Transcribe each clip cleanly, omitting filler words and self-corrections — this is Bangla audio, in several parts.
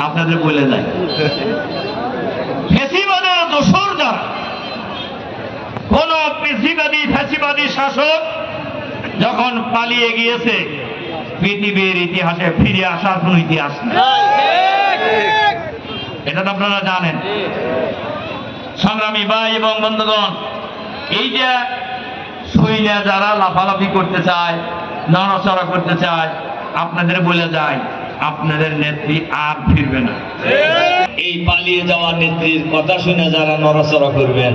আপনাদের বলে যায় ফ্যাসিবাদের দোসর যারা, কোন ফ্যাসিবাদী শাসক যখন পালিয়ে গিয়েছে পৃথিবীর ইতিহাসে ফিরে আসার কোন ইতিহাস নেই। এটা তো আপনারা জানেন। সংগ্রামী ভাই এবং বন্ধুগণ, এই যে শৈলে যারা লাফালাফি করতে চায়, নড়াচড়া করতে চায়, আপনাদের বলে যায় আপনাদের নেত্রী আর ফিরবে না। এই পালিয়ে যাওয়া নেত্রীর কথা শুনে যারা নড়াচড়া করবেন,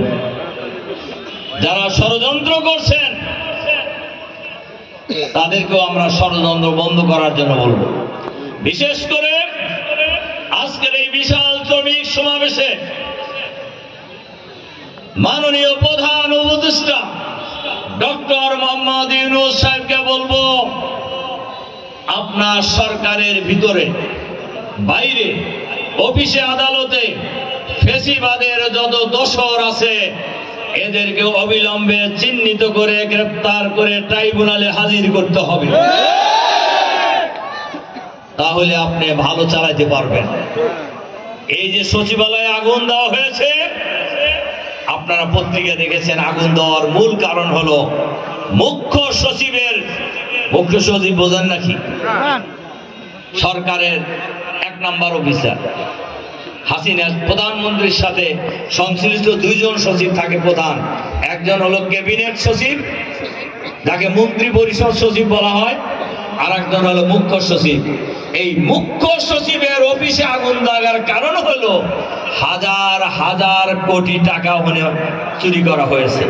যারা ষড়যন্ত্র করছেন, তাদেরকেও আমরা ষড়যন্ত্র বন্ধ করার জন্য বলবো। বিশেষ করে আজকের এই বিশাল শ্রমিক সমাবেশে মাননীয় প্রধান উপদেষ্টা ডক্টর মোহাম্মদ ইউনূস সাহেবকে বলবো, আপনার সরকারের ভিতরে বাইরে অফিসে আদালতে ফ্যাসিবাদের যত দোসর আছে এদেরকে অবিলম্বে চিহ্নিত করে গ্রেফতার করে ট্রাইব্যুনালে হাজির করতে হবে, তাহলে আপনি ভালো চালাতে পারবেন। এই যে সচিবালয়ে আগুন দেওয়া হয়েছে, আপনারা পত্রিকা দেখেছেন, আগুন দেওয়ার মূল কারণ হলো মুখ্য সচিব বোঝেন নাকি, সরকারের 1 নম্বর অফিসার হাসিনা প্রধানমন্ত্রীর সাথে সংশ্লিষ্ট 2 জন সচিব থাকে প্রধান, একজন হলো ক্যাবিনেট সচিব যাকে মন্ত্রী পরিষদ সচিব বলা হয়, আর একজন হলো মুখ্য সচিব। এই মুখ্য সচিবের অফিসে আগুন লাগার কারণ হলো হাজার হাজার কোটি টাকা চুরি করা হয়েছে।